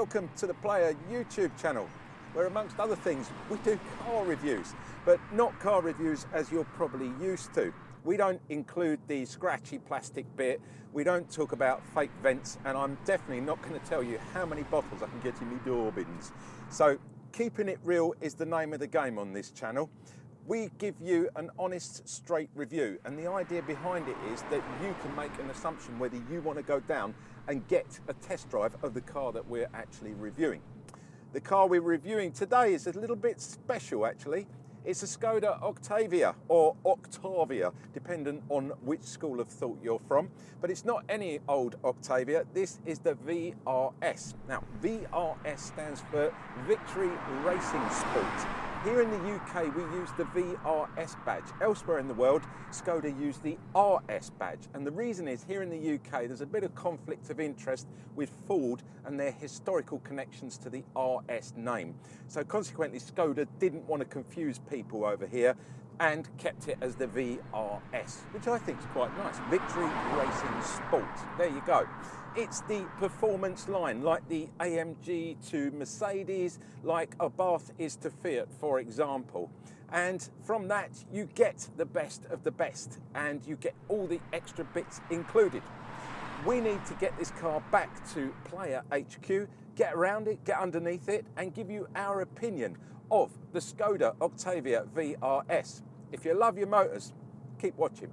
Welcome to the Player YouTube channel, where amongst other things we do car reviews, but not car reviews as you're probably used to. We don't include the scratchy plastic bit, we don't talk about fake vents, and I'm definitely not going to tell you how many bottles I can get in my door bins. So keeping it real is the name of the game on this channel. We give you an honest, straight review, and the idea behind it is that you can make an assumption whether you want to go down and get a test drive of the car that we're actually reviewing. The car we're reviewing today is a little bit special actually. It's a Skoda Octavia, or Octavia, depending on which school of thought you're from. But it's not any old Octavia, this is the VRS. Now, VRS stands for Victory Racing Sport. Here in the UK, we use the VRS badge. Elsewhere in the world, Skoda use the RS badge. And the reason is, here in the UK, there's a bit of conflict of interest with Ford and their historical connections to the RS name. So consequently, Skoda didn't want to confuse people over here and kept it as the VRS, which I think is quite nice. Victory Racing Sport. There you go. It's the performance line, like the AMG to Mercedes, like a Bath is to Fiat, for example. And from that, you get the best of the best, and you get all the extra bits included. We need to get this car back to Player HQ, get around it, get underneath it, and give you our opinion of the Skoda Octavia VRS. If you love your motors, keep watching.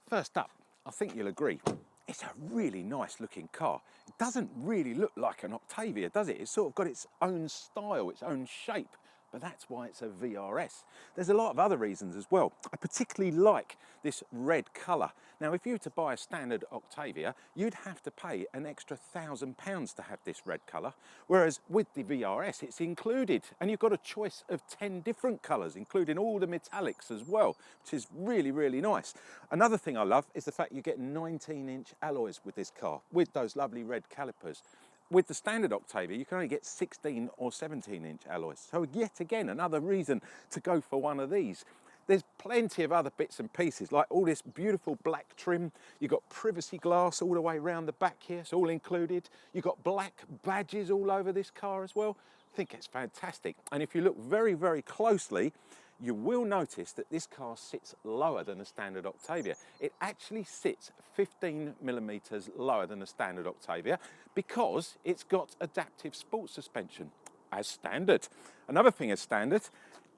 First up, I think you'll agree, it's a really nice looking car. It doesn't really look like an Octavia, does it? It's sort of got its own style, its own shape, but that's why it's a VRS. There's a lot of other reasons as well. I particularly like this red colour. Now, if you were to buy a standard Octavia, you'd have to pay an extra £1,000 to have this red colour, whereas with the VRS, it's included, and you've got a choice of 10 different colours, including all the metallics as well, which is really, really nice. Another thing I love is the fact you get 19-inch alloys with this car, with those lovely red calipers. With the standard Octavia, you can only get 16 or 17-inch alloys. So yet again, another reason to go for one of these. There's plenty of other bits and pieces, like all this beautiful black trim. You've got privacy glass all the way around the back here, it's all included. You've got black badges all over this car as well. I think it's fantastic. And if you look very, very closely, you will notice that this car sits lower than a standard Octavia. It actually sits 15mm lower than a standard Octavia because it's got adaptive sports suspension as standard. Another thing as standard,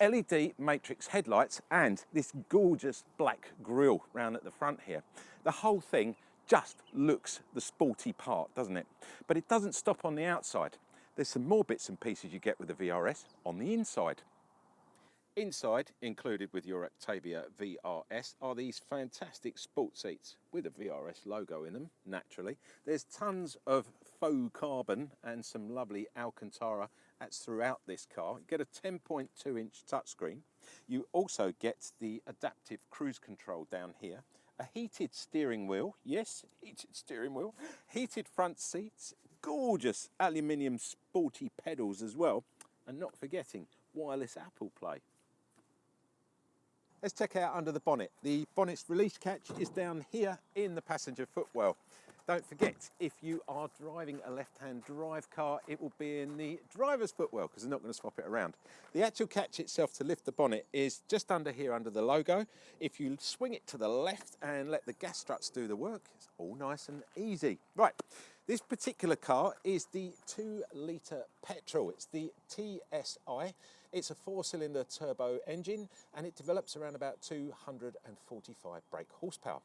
LED matrix headlights and this gorgeous black grille round at the front here. The whole thing just looks the sporty part, doesn't it? But it doesn't stop on the outside. There's some more bits and pieces you get with the VRS on the inside. Inside, included with your Octavia VRS, are these fantastic sport seats with a VRS logo in them, naturally. There's tons of faux carbon and some lovely Alcantara that's throughout this car. You get a 10.2-inch touchscreen. You also get the adaptive cruise control down here, a heated steering wheel, yes, heated steering wheel, heated front seats, gorgeous aluminium sporty pedals as well, and not forgetting wireless Apple Play. Let's check out under the bonnet. The bonnet's release catch is down here in the passenger footwell. Don't forget, if you are driving a left-hand drive car, it will be in the driver's footwell because they're not going to swap it around. The actual catch itself to lift the bonnet is just under here under the logo. If you swing it to the left and let the gas struts do the work, it's all nice and easy. Right, this particular car is the 2-litre petrol. It's the TSI. It's a 4-cylinder turbo engine and it develops around about 245 brake horsepower.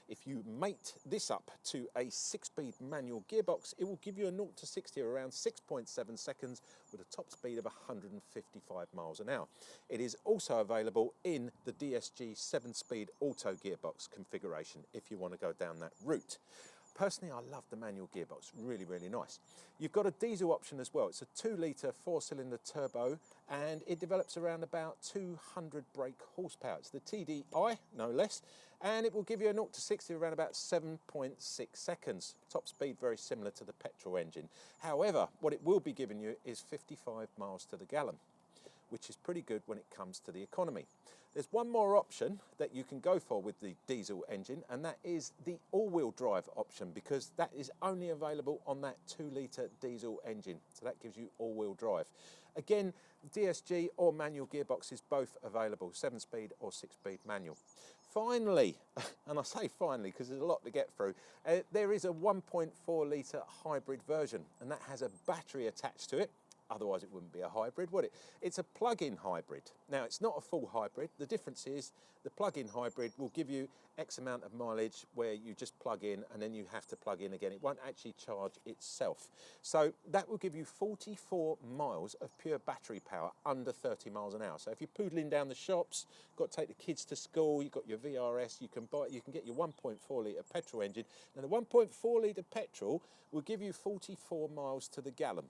If you mate this up to a 6-speed manual gearbox, it will give you a 0 to 60 around 6.7 seconds with a top speed of 155 miles an hour. It is also available in the DSG 7-speed auto gearbox configuration if you want to go down that route. Personally, I love the manual gearbox, really, really nice. You've got a diesel option as well. It's a 2-litre 4-cylinder turbo, and it develops around about 200 brake horsepower. It's the TDI, no less, and it will give you a 0 to 60 around about 7.6 seconds. Top speed very similar to the petrol engine. However, what it will be giving you is 55 miles to the gallon, which is pretty good when it comes to the economy. There's one more option that you can go for with the diesel engine, and that is the all-wheel drive option, because that is only available on that 2-litre diesel engine. So that gives you all-wheel drive. Again, DSG or manual gearbox is both available, 7-speed or 6-speed manual. Finally, and I say finally because there's a lot to get through, there is a 1.4-litre hybrid version, and that has a battery attached to it. Otherwise it wouldn't be a hybrid, would it? It's a plug-in hybrid. Now, it's not a full hybrid. The difference is the plug-in hybrid will give you X amount of mileage where you just plug in and then you have to plug in again. It won't actually charge itself. So that will give you 44 miles of pure battery power under 30 miles an hour. So if you're poodling down the shops, got to take the kids to school, you've got your VRS, you can get your 1.4-litre petrol engine. Now, the 1.4-litre petrol will give you 44 miles to the gallon.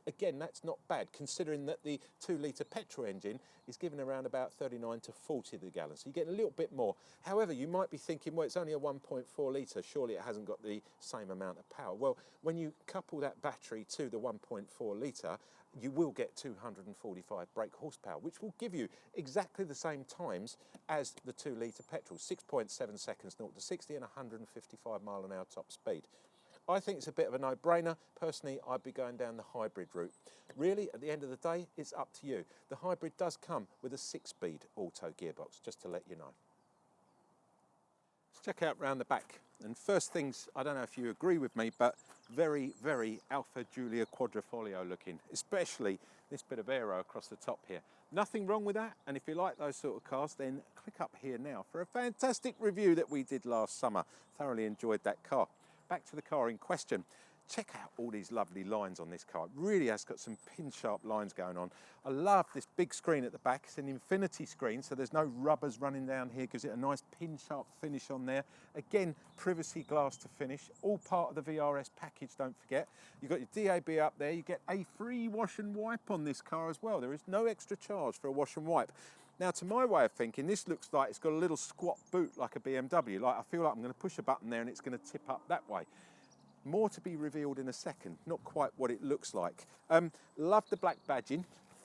Again, that's not bad, considering that the 2-litre petrol engine is giving around about 39 to 40 to the gallon. So you get a little bit more. However, you might be thinking, well, it's only a 1.4 litre, surely it hasn't got the same amount of power. Well, when you couple that battery to the 1.4 litre, you will get 245 brake horsepower, which will give you exactly the same times as the 2-litre petrol, 6.7 seconds 0 to 60 and 155 mile an hour top speed. I think it's a bit of a no-brainer. Personally, I'd be going down the hybrid route. Really, at the end of the day, it's up to you. The hybrid does come with a 6-speed auto gearbox, just to let you know. Let's check out round the back. And first things, I don't know if you agree with me, but very, very Alfa Giulia Quadrifoglio looking, especially this bit of aero across the top here. Nothing wrong with that, and if you like those sort of cars, then click up here now for a fantastic review that we did last summer. Thoroughly enjoyed that car. Back to the car in question. Check out all these lovely lines on this car. It really has got some pin-sharp lines going on. I love this big screen at the back. It's an infinity screen, so there's no rubbers running down here. Gives it a nice pin-sharp finish on there. Again, privacy glass to finish. All part of the VRS package, don't forget. You've got your DAB up there. You get a free wash and wipe on this car as well. There is no extra charge for a wash and wipe. Now, to my way of thinking, this looks like it's got a little squat boot like a BMW. Like, I feel like I'm going to push a button there and it's going to tip up that way. More to be revealed in a second, not quite what it looks like. Love the black badging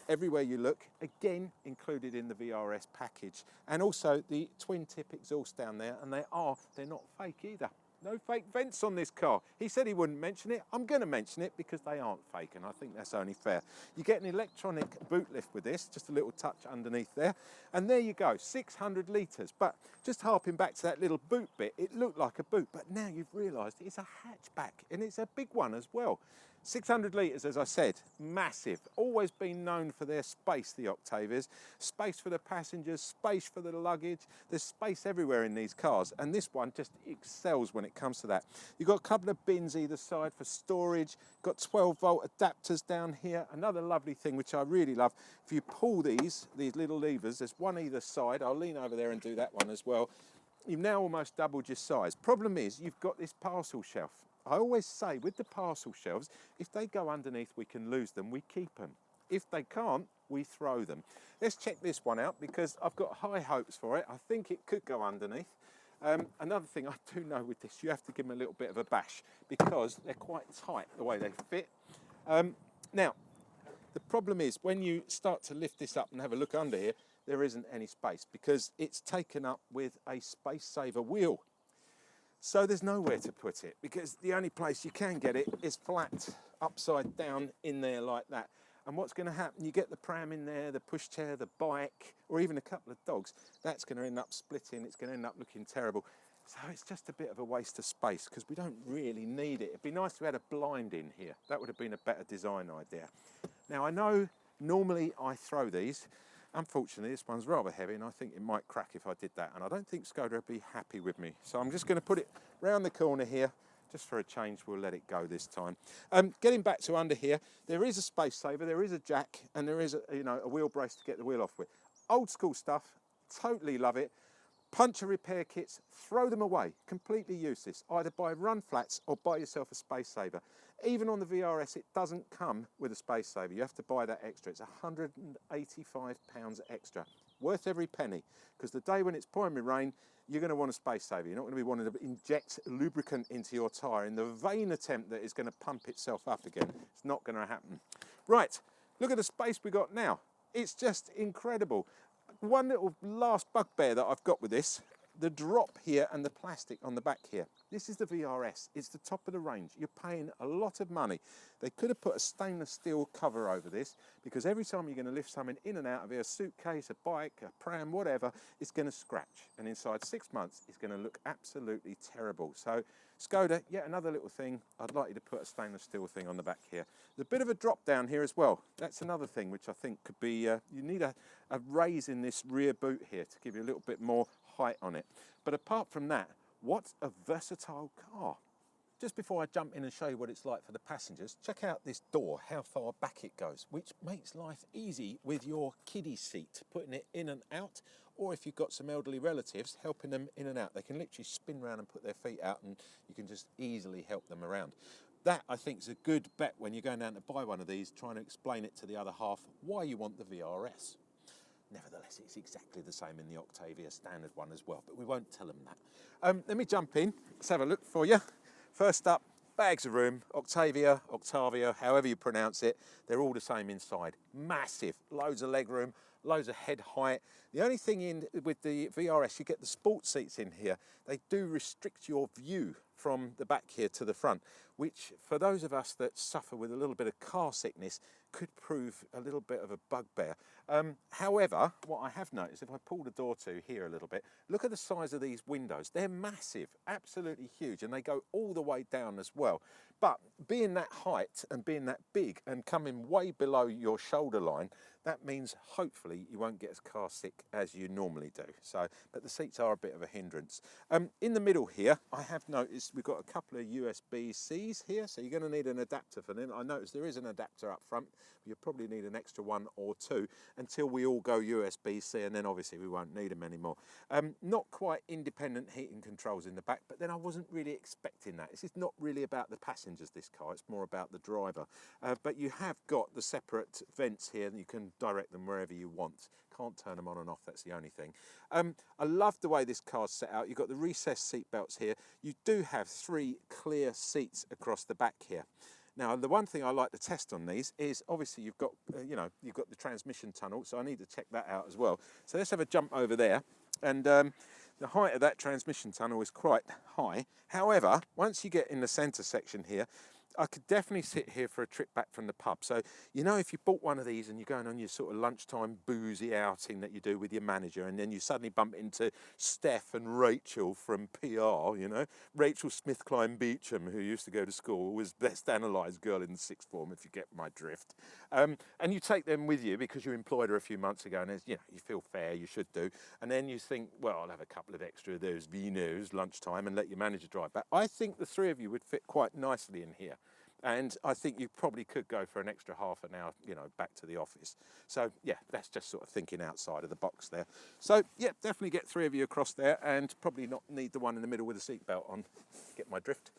everywhere you look, again included in the VRS package. And also the twin tip exhaust down there, and they're not fake either. No fake vents on this car. He said he wouldn't mention it. I'm going to mention it because they aren't fake, and I think that's only fair. You get an electronic boot lift with this, just a little touch underneath there. And there you go, 600 litres. But just harping back to that little boot bit, it looked like a boot, but now you've realised it's a hatchback, and it's a big one as well. 600 litres, as I said, massive. Always been known for their space, the Octavias. Space for the passengers, space for the luggage. There's space everywhere in these cars, and this one just excels when it comes to that. You've got a couple of bins either side for storage. Got 12-volt adapters down here. Another lovely thing, which I really love, if you pull these little levers, there's one either side. I'll lean over there and do that one as well. You've now almost doubled your size. Problem is, you've got this parcel shelf. I always say with the parcel shelves, if they go underneath, we can lose them, we keep them. If they can't, we throw them. Let's check this one out because I've got high hopes for it. I think it could go underneath. Another thing I do know with this, you have to give them a little bit of a bash because they're quite tight the way they fit. Now, the problem is when you start to lift this up and have a look under here, there isn't any space because it's taken up with a space saver wheel. So there's nowhere to put it because the only place you can get it is flat, upside down in there like that. And what's going to happen, you get the pram in there, the pushchair, the bike, or even a couple of dogs, that's going to end up splitting, it's going to end up looking terrible. So it's just a bit of a waste of space because we don't really need it. It'd be nice if we had a blind in here. That would have been a better design idea. Now I know normally I throw these. Unfortunately, this one's rather heavy and I think it might crack if I did that. And I don't think Skoda would be happy with me. So I'm just going to put it round the corner here. Just for a change, we'll let it go this time. Getting back to under here, there is a space saver, there is a jack, and there is a wheel brace to get the wheel off with. Old school stuff, totally love it. Puncture repair kits, throw them away, completely useless. Either buy run flats or buy yourself a space saver. Even on the VRS, it doesn't come with a space saver. You have to buy that extra. It's £185 extra. Worth every penny, because the day when it's pouring with rain, you're going to want a space saver. You're not going to be wanting to inject lubricant into your tyre in the vain attempt that it's going to pump itself up again. It's not going to happen. Right, look at the space we got now. It's just incredible. One little last bugbear that I've got with this, the drop here and the plastic on the back here. This is the VRS. It's the top of the range. You're paying a lot of money. They could have put a stainless steel cover over this, because every time you're going to lift something in and out of here, a suitcase, a bike, a pram, whatever, it's going to scratch. And inside 6 months, it's going to look absolutely terrible. So Skoda, yet another little thing. I'd like you to put a stainless steel thing on the back here. There's a bit of a drop down here as well. That's another thing which I think could be, you need a raise in this rear boot here to give you a little bit more height on it. But apart from that, what a versatile car. Just before I jump in and show you what it's like for the passengers, check out this door, how far back it goes, which makes life easy with your kiddie seat, putting it in and out, or if you've got some elderly relatives, helping them in and out. They can literally spin around and put their feet out, and you can just easily help them around. That, I think, is a good bet when you're going down to buy one of these, trying to explain it to the other half why you want the VRS. Nevertheless, it's exactly the same in the Octavia standard one as well, but we won't tell them that. Let me jump in, let's have a look for you. First up, bags of room, Octavia, however you pronounce it, they're all the same inside. Massive, loads of leg room, loads of head height. The only thing in with the VRS, you get the sport seats in here. They do restrict your view from the back here to the front, which for those of us that suffer with a little bit of car sickness could prove a little bit of a bugbear. However, what I have noticed, if I pull the door to here a little bit, look at the size of these windows. They're massive, absolutely huge, and they go all the way down as well. But being that height and being that big and coming way below your shoulder line, that means hopefully you won't get as car sick as you normally do. So, but the seats are a bit of a hindrance. In the middle here, I have noticed we've got a couple of USB-Cs here, so you're going to need an adapter for them. I noticed there is an adapter up front, but you'll probably need an extra one or two until we all go USB-C, and then obviously we won't need them anymore. Not quite independent heating controls in the back, but then I wasn't really expecting that. This is not really about the passengers, this car, it's more about the driver. But you have got the separate vents here, and you can direct them wherever you want. Can't turn them on and off, that's the only thing. I love the way this car's set out. You've got the recessed seat belts here. You do have 3 clear seats across the back here. Now, the one thing I like to test on these is obviously you've got, you've got the transmission tunnel, so I need to check that out as well. So let's have a jump over there. And the height of that transmission tunnel is quite high. However, once you get in the centre section here, I could definitely sit here for a trip back from the pub. So, you know, if you bought one of these and you're going on your sort of lunchtime boozy outing that you do with your manager, and then you suddenly bump into Steph and Rachel from PR, you know, Rachel Smith-Klein Beecham, who used to go to school, was best analysed girl in the 6th form, if you get my drift. And you take them with you because you employed her a few months ago, and you know, you feel fair, you should do. And then you think, well, I'll have a couple of extra of those vinos lunchtime and let your manager drive back. I think the 3 of you would fit quite nicely in here. And I think you probably could go for an extra half an hour, you know, back to the office. So, yeah, that's just sort of thinking outside of the box there. So, yeah, definitely get 3 of you across there, and probably not need the one in the middle with a seatbelt on. Get my drift.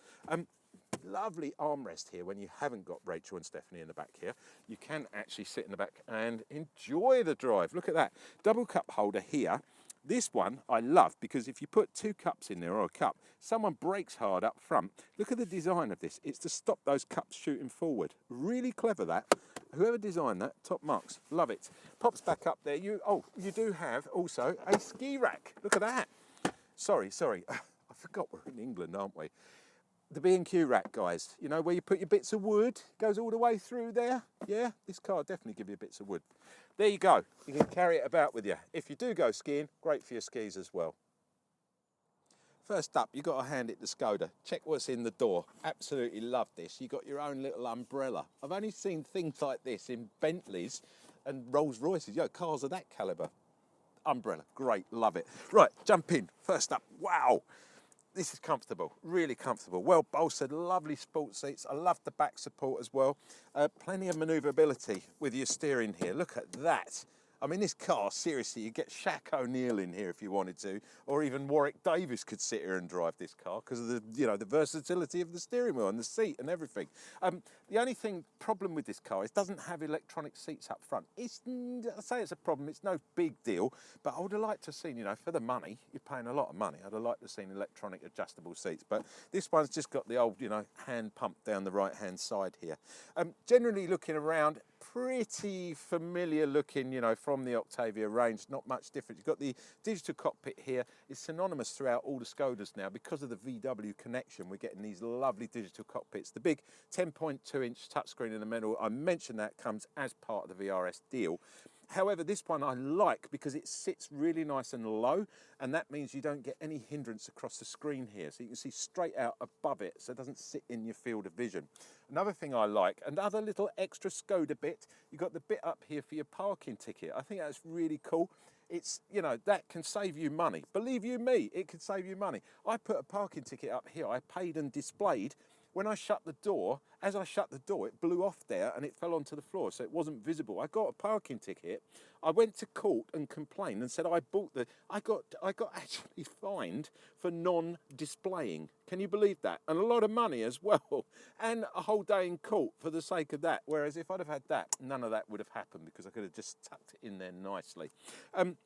Lovely armrest here when you haven't got Rachel and Stephanie in the back here. You can actually sit in the back and enjoy the drive. Look at that. Double cup holder here. This one I love because if you put 2 cups in there, or a cup, someone brakes hard up front. Look at the design of this. It's to stop those cups shooting forward. Really clever, that. Whoever designed that, top marks. Love it. Pops back up there. You do have also a ski rack. Look at that. Sorry. I forgot we're in England, aren't we? The B&Q rack, guys. You know, where you put your bits of wood, goes all the way through there. Yeah, this car will definitely give you bits of wood. There you go. You can carry it about with you. If you do go skiing, great for your skis as well. First up, you've got to hand it to Skoda. Check what's in the door. Absolutely love this. You've got your own little umbrella. I've only seen things like this in Bentleys and Rolls Royces. You know, cars of that calibre. Umbrella, great, love it. Right, jump in. First up, wow. This is comfortable, really comfortable. Well bolstered, lovely sport seats. I love the back support as well. Plenty of manoeuvrability with your steering here. Look at that. I mean, this car, seriously, you get Shaq O'Neal in here if you wanted to, or even Warwick Davis could sit here and drive this car because of the, you know, the versatility of the steering wheel and the seat and everything. The only problem with this car is it doesn't have electronic seats up front. I say it's a problem, it's no big deal, but I would have liked to have seen, you know, for the money, you're paying a lot of money, I'd have liked to have seen electronic adjustable seats, but this one's just got the old, you know, hand pump down the right-hand side here. Generally looking around, pretty familiar looking, you know, from the Octavia range, not much different. You've got the digital cockpit here. It's synonymous throughout all the Skodas now because of the VW connection. We're getting these lovely digital cockpits. The big 10.2-inch touchscreen in the middle, I mentioned that comes as part of the VRS deal. However, this one I like because it sits really nice and low, and that means you don't get any hindrance across the screen here. So you can see straight out above it, so it doesn't sit in your field of vision. Another thing I like, another little extra Skoda bit, you've got the bit up here for your parking ticket. I think that's really cool. It's, you know, that can save you money. Believe you me, it could save you money. I put a parking ticket up here, I paid and displayed. When I shut the door, as I shut the door, it blew off there and it fell onto the floor, so it wasn't visible. I got a parking ticket. I went to court and complained and said I got actually fined for non-displaying. Can you believe that? And a lot of money as well, and a whole day in court for the sake of that. Whereas if I'd have had that, none of that would have happened because I could have just tucked it in there nicely.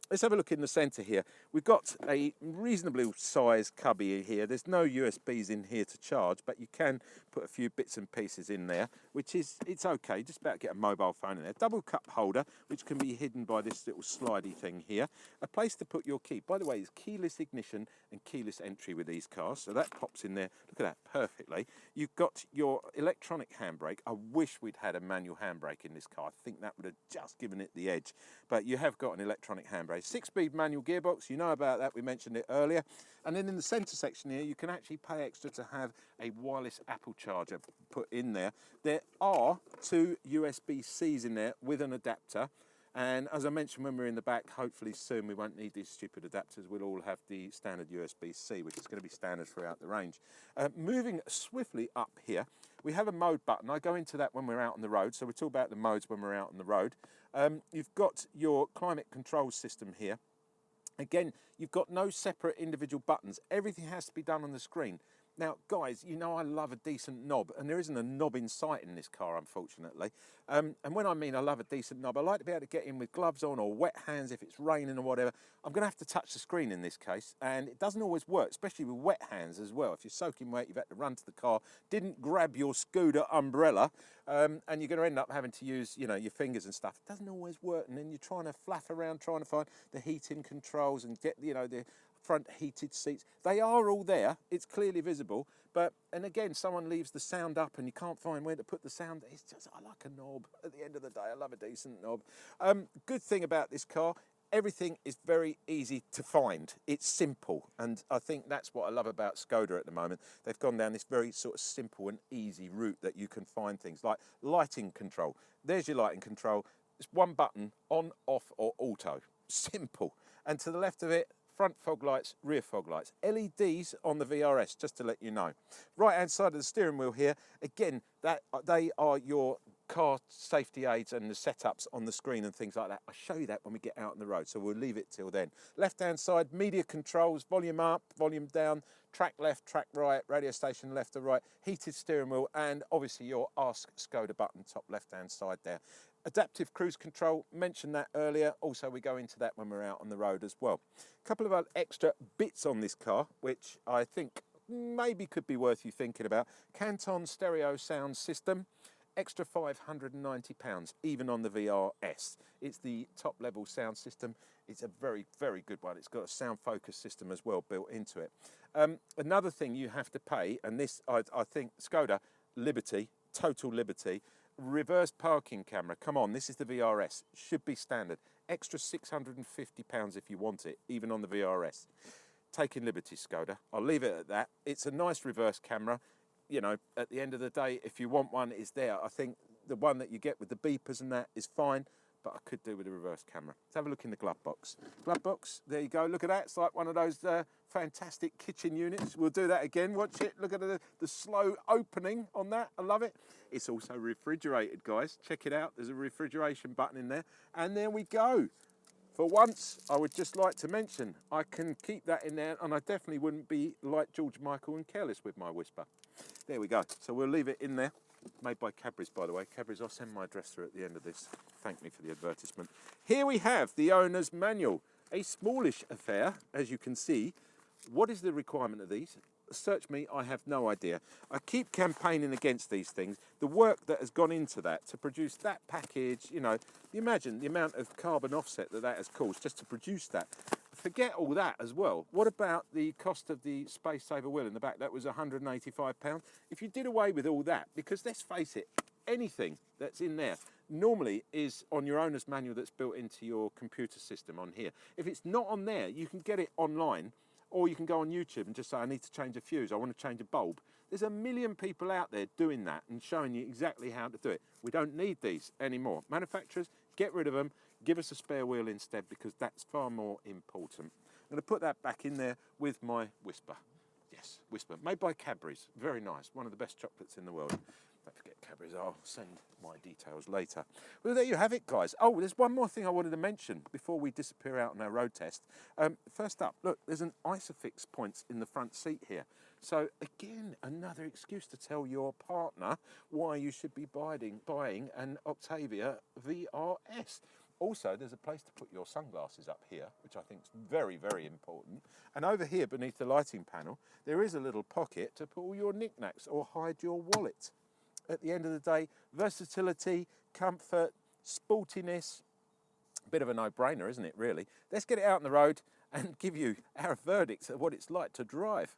Let's have a look in the centre here. We've got a reasonably sized cubby here. There's no USBs in here to charge, but you can put a few bits and pieces in there, which is, it's okay, just about get a mobile phone in there. Double cup holder, which can be hidden by this little slidey thing here. A place to put your key. By the way, it's keyless ignition and keyless entry with these cars, so that pops in there. Look at that, perfectly. You've got your electronic handbrake. I wish we'd had a manual handbrake in this car. I think that would have just given it the edge, but you have got an electronic handbrake. 6-speed manual gearbox, you know about that, we mentioned it earlier. And then in the centre section here, you can actually pay extra to have a wireless Apple charger put in there. There are 2 USB-Cs in there with an adapter. And as I mentioned when we're in the back, hopefully soon we won't need these stupid adapters. We'll all have the standard USB-C, which is going to be standard throughout the range. Moving swiftly up here, we have a mode button. I go into that when we're out on the road, so we talk about the modes when we're out on the road. You've got your climate control system here. Again, you've got no separate individual buttons. Everything has to be done on the screen. Now, guys, you know I love a decent knob, and there isn't a knob in sight in this car, unfortunately. And when I mean I love a decent knob, I like to be able to get in with gloves on or wet hands if it's raining or whatever. I'm going to have to touch the screen in this case, and it doesn't always work, especially with wet hands as well. If you're soaking wet, you've had to run to the car, didn't grab your Skoda umbrella, and you're going to end up having to use, you know, your fingers and stuff. It doesn't always work, and then you're trying to flaff around trying to find the heating controls and get, you know, the front heated seats. They are all there, it's clearly visible, but, and again, someone leaves the sound up and you can't find where to put the sound. It's just, I like a knob. At the end of the day, I love a decent knob. Good thing about this car, everything is very easy to find. It's simple, and I think that's what I love about Skoda at the moment. They've gone down this very sort of simple and easy route that you can find things like lighting control. There's your lighting control. It's one button, on, off, or auto. Simple. And to the left of it, front fog lights, rear fog lights. LEDs on the VRS, just to let you know. Right hand side of the steering wheel here, again, that they are your car safety aids and the setups on the screen and things like that. I'll show you that when we get out on the road, so we'll leave it till then. Left hand side, media controls, volume up, volume down, track left, track right, radio station left to right, heated steering wheel, and obviously your Ask Skoda button top left hand side there. Adaptive cruise control, mentioned that earlier. Also, we go into that when we're out on the road as well. A couple of other extra bits on this car, which I think maybe could be worth you thinking about. Canton stereo sound system, extra £590, even on the VRS. It's the top level sound system. It's a very, very good one. It's got a sound focus system as well built into it. Another thing you have to pay, and this I think Skoda, Liberty, total Liberty, reverse parking camera. Come on, this is the VRS. Should be standard. Extra £650 if you want it, even on the VRS. Taking liberty, Skoda. I'll leave it at that. It's a nice reverse camera. You know, at the end of the day, if you want one, it's there. I think the one that you get with the beepers and that is fine, but I could do with a reverse camera. Let's have a look in the glove box. Glove box, there you go. Look at that. It's like one of those fantastic kitchen units. We'll do that again. Watch it. Look at the slow opening on that. I love it. It's also refrigerated, guys. Check it out. There's a refrigeration button in there. And there we go. For once, I would just like to mention, I can keep that in there, and I definitely wouldn't be like George Michael and careless with my whisper. There we go. So we'll leave it in there. Made by Cadbury's, by the way. Cadbury's, I'll send my address through at the end of this. Thank me for the advertisement. Here we have the owner's manual. A smallish affair, as you can see. What is the requirement of these? Search me, I have no idea. I keep campaigning against these things. The work that has gone into that to produce that package, you know, you imagine the amount of carbon offset that has caused just to produce that. Forget all that as well. What about the cost of the space saver wheel in the back? That was £185. If you did away with all that, because let's face it, anything that's in there normally is on your owner's manual that's built into your computer system on here. If it's not on there, you can get it online. Or you can go on YouTube and just say, I need to change a fuse, I want to change a bulb. There's a million people out there doing that and showing you exactly how to do it. We don't need these anymore. Manufacturers, get rid of them, give us a spare wheel instead, because that's far more important. I'm going to put that back in there with my Whisper. Yes, Whisper, made by Cadbury's, very nice, one of the best chocolates in the world. Don't forget Cadbury's, I'll send my details later. Well, there you have it, guys. Oh, there's one more thing I wanted to mention before we disappear out on our road test. First up, look, there's an Isofix Points in the front seat here. So again, another excuse to tell your partner why you should be buying an Octavia VRS. Also, there's a place to put your sunglasses up here, which I think is very, very important. And over here, beneath the lighting panel, there is a little pocket to put all your knickknacks or hide your wallet. At the end of the day, versatility, comfort, sportiness, a bit of a no-brainer, isn't it, really? Let's get it out on the road and give you our verdicts of what it's like to drive.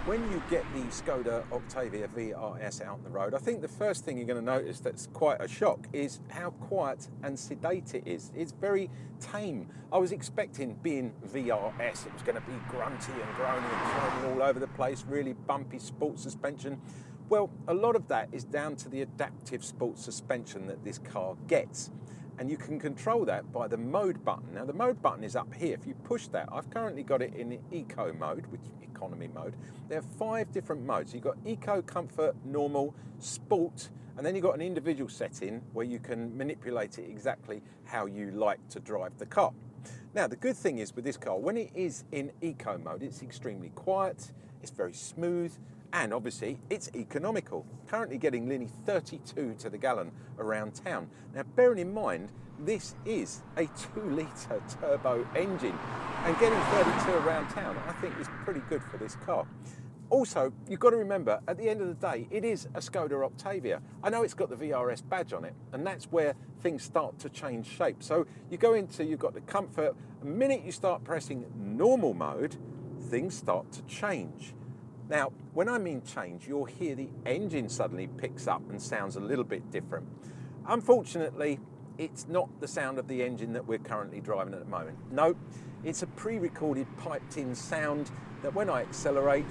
When you get the Skoda Octavia VRS out on the road, I think the first thing you're going to notice that's quite a shock is how quiet and sedate it is. It's very tame. I was expecting, being VRS, it was going to be grunty and groany and foaming all over the place, really bumpy sports suspension. Well, a lot of that is down to the adaptive sports suspension that this car gets. And you can control that by the mode button. Now, the mode button is up here. If you push that, I've currently got it in eco mode, which is economy mode. There are 5 different modes. You've got eco, comfort, normal, sport, and then you've got an individual setting where you can manipulate it exactly how you like to drive the car. Now, the good thing is with this car, when it is in eco mode, it's extremely quiet, it's very smooth, and obviously it's economical. Currently getting nearly 32 to the gallon around town. Now, bearing in mind, this is a 2-litre turbo engine, and getting 32 around town, I think, is pretty good for this car. Also, you've got to remember, at the end of the day, it is a Skoda Octavia. I know it's got the VRS badge on it, and that's where things start to change shape. So you go into, you've got the comfort. The minute you start pressing normal mode, things start to change. Now, when I mean change, you'll hear the engine suddenly picks up and sounds a little bit different. Unfortunately, it's not the sound of the engine that we're currently driving at the moment. No, it's a pre-recorded piped-in sound that when I accelerate,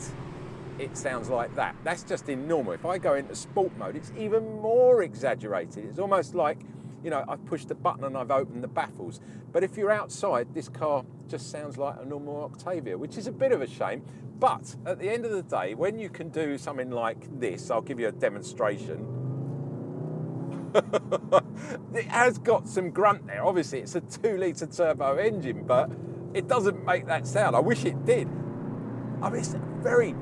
it sounds like that. That's just in normal. If I go into sport mode, it's even more exaggerated. It's almost like, you know, I've pushed the button and I've opened the baffles. But if you're outside, this car just sounds like a normal Octavia, which is a bit of a shame. But at the end of the day, when you can do something like this, I'll give you a demonstration. It has got some grunt there. Obviously, it's a 2-litre turbo engine, but it doesn't make that sound. I wish it did. I mean, it's very,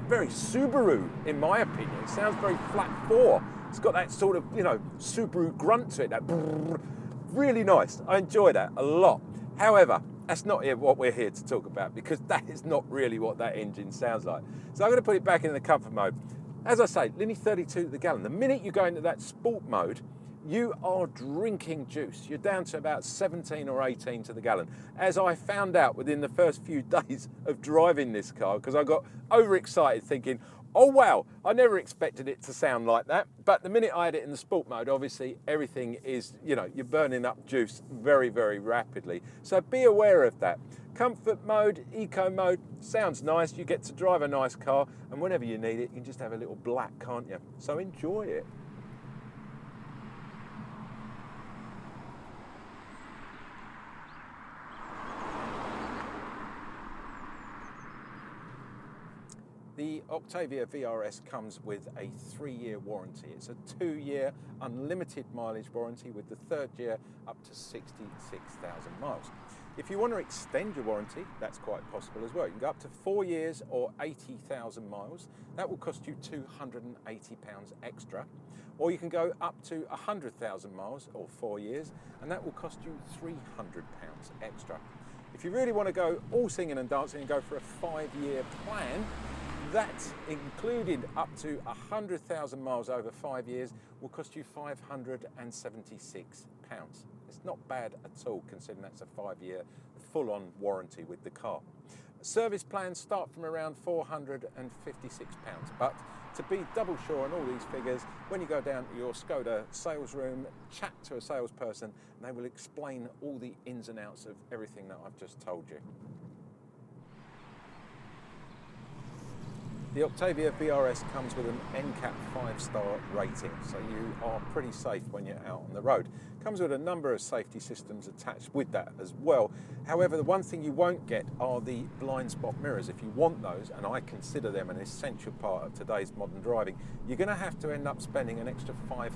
very Subaru, in my opinion. It sounds very flat 4. It's got that sort of, you know, Subaru grunt to it. That brrr, really nice. I enjoy that a lot. However, that's not what we're here to talk about, because that is not really what that engine sounds like. So I'm going to put it back in the comfort mode. As I say, nearly 32 to the gallon. The minute you go into that sport mode, you are drinking juice. You're down to about 17 or 18 to the gallon. As I found out within the first few days of driving this car, because I got overexcited thinking, oh wow, I never expected it to sound like that. But the minute I had it in the sport mode, obviously everything is, you know, you're burning up juice very, very rapidly. So be aware of that. Comfort mode, eco mode, sounds nice. You get to drive a nice car, and whenever you need it, you can just have a little black, can't you? So enjoy it. The Octavia VRS comes with a 3-year warranty. It's a 2-year unlimited mileage warranty with the 3rd year up to 66,000 miles. If you want to extend your warranty, that's quite possible as well. You can go up to 4 years or 80,000 miles. That will cost you £280 extra. Or you can go up to 100,000 miles or 4 years, and that will cost you £300 extra. If you really want to go all singing and dancing and go for a 5-year plan, that, including up to 100,000 miles over 5 years, will cost you £576. It's not bad at all, considering that's a 5-year full-on warranty with the car. Service plans start from around £456, but to be double sure on all these figures, when you go down to your Skoda sales room, chat to a salesperson, and they will explain all the ins and outs of everything that I've just told you. The Octavia VRS comes with an NCAP 5-star rating, so you are pretty safe when you're out on the road. Comes with a number of safety systems attached with that as well. However, the one thing you won't get are the blind spot mirrors. If you want those, and I consider them an essential part of today's modern driving, you're going to have to end up spending an extra £510.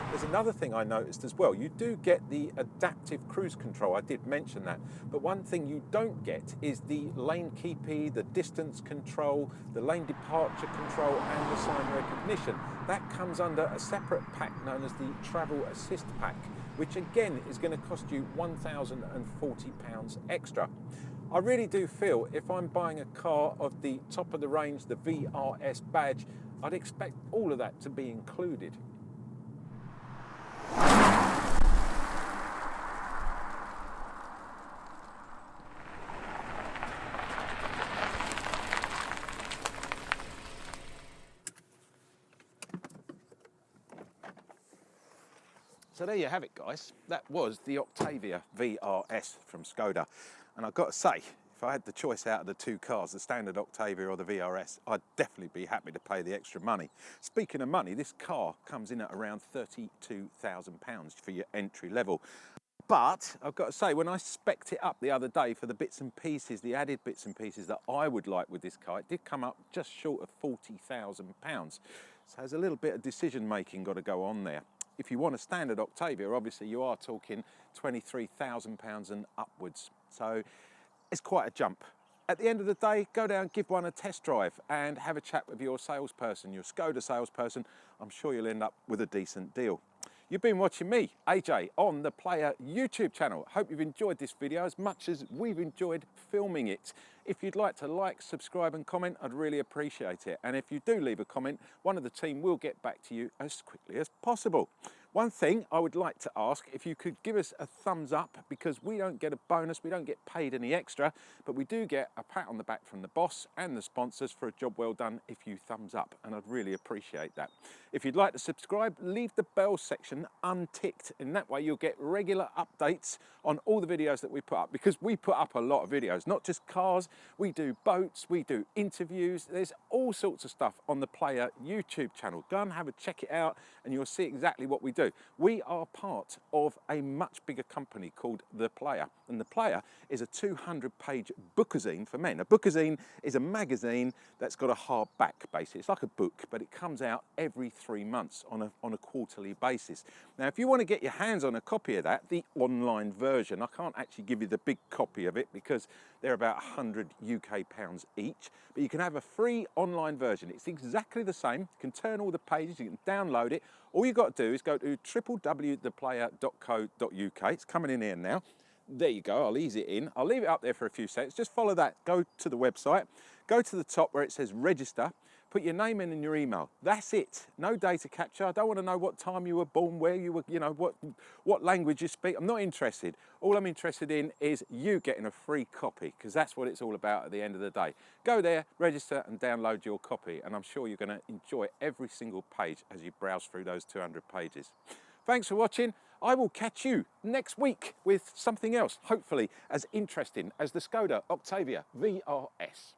There's another thing I noticed as well. You do get the adaptive cruise control. I did mention that. But one thing you don't get is the lane keepy, the distance control, the lane departure control, and the sign recognition. That comes under a separate pack known as the Travel Assist Pack, which again is going to cost you £1,040 extra. I really do feel if I'm buying a car of the top of the range, the VRS badge, I'd expect all of that to be included. So there you have it, guys. That was the Octavia VRS from Skoda. And I've got to say, if I had the choice out of the two cars, the standard Octavia or the VRS, I'd definitely be happy to pay the extra money. Speaking of money, this car comes in at around £32,000 for your entry level. But I've got to say, when I spec'd it up the other day for the bits and pieces, the added bits and pieces that I would like with this car, it did come up just short of £40,000. So there's a little bit of decision making got to go on there. If you want a standard Octavia, obviously you are talking £23,000 and upwards. So it's quite a jump. At the end of the day, go down, give one a test drive and have a chat with your salesperson, your Skoda salesperson. I'm sure you'll end up with a decent deal. You've been watching me, AJ, on the Player YouTube channel. Hope you've enjoyed this video as much as we've enjoyed filming it. If you'd like to like, subscribe and comment, I'd really appreciate it. And if you do leave a comment, one of the team will get back to you as quickly as possible. One thing I would like to ask, if you could give us a thumbs up, because we don't get a bonus, we don't get paid any extra, but we do get a pat on the back from the boss and the sponsors for a job well done if you thumbs up, and I'd really appreciate that. If you'd like to subscribe, leave the bell section unticked. In that way you'll get regular updates on all the videos that we put up, because we put up a lot of videos, not just cars, we do boats, we do interviews, there's all sorts of stuff on the Player YouTube channel. Go and have a check it out and you'll see exactly what we do. We are part of a much bigger company called The Player, and The Player is a 200-page bookazine for men. A bookazine is a magazine that's got a hard back, basically. It's like a book, but it comes out every 3 months on a quarterly basis. Now, if you want to get your hands on a copy of that, the online version, I can't actually give you the big copy of it because they're about £100 UK each, but you can have a free online version. It's exactly the same. You can turn all the pages, you can download it. All you've got to do is go to www.theplayer.co.uk. It's coming in here now. There you go, I'll ease it in. I'll leave it up there for a few seconds. Just follow that, go to the website, go to the top where it says register, put your name in and your email. That's it. No data capture. I don't want to know what time you were born, where you were, what language you speak. I'm not interested. All I'm interested in is you getting a free copy, because that's what it's all about at the end of the day. Go there, register and download your copy, and I'm sure you're going to enjoy every single page as you browse through those 200 pages. Thanks for watching. I will catch you next week with something else, hopefully as interesting as the Skoda Octavia VRS.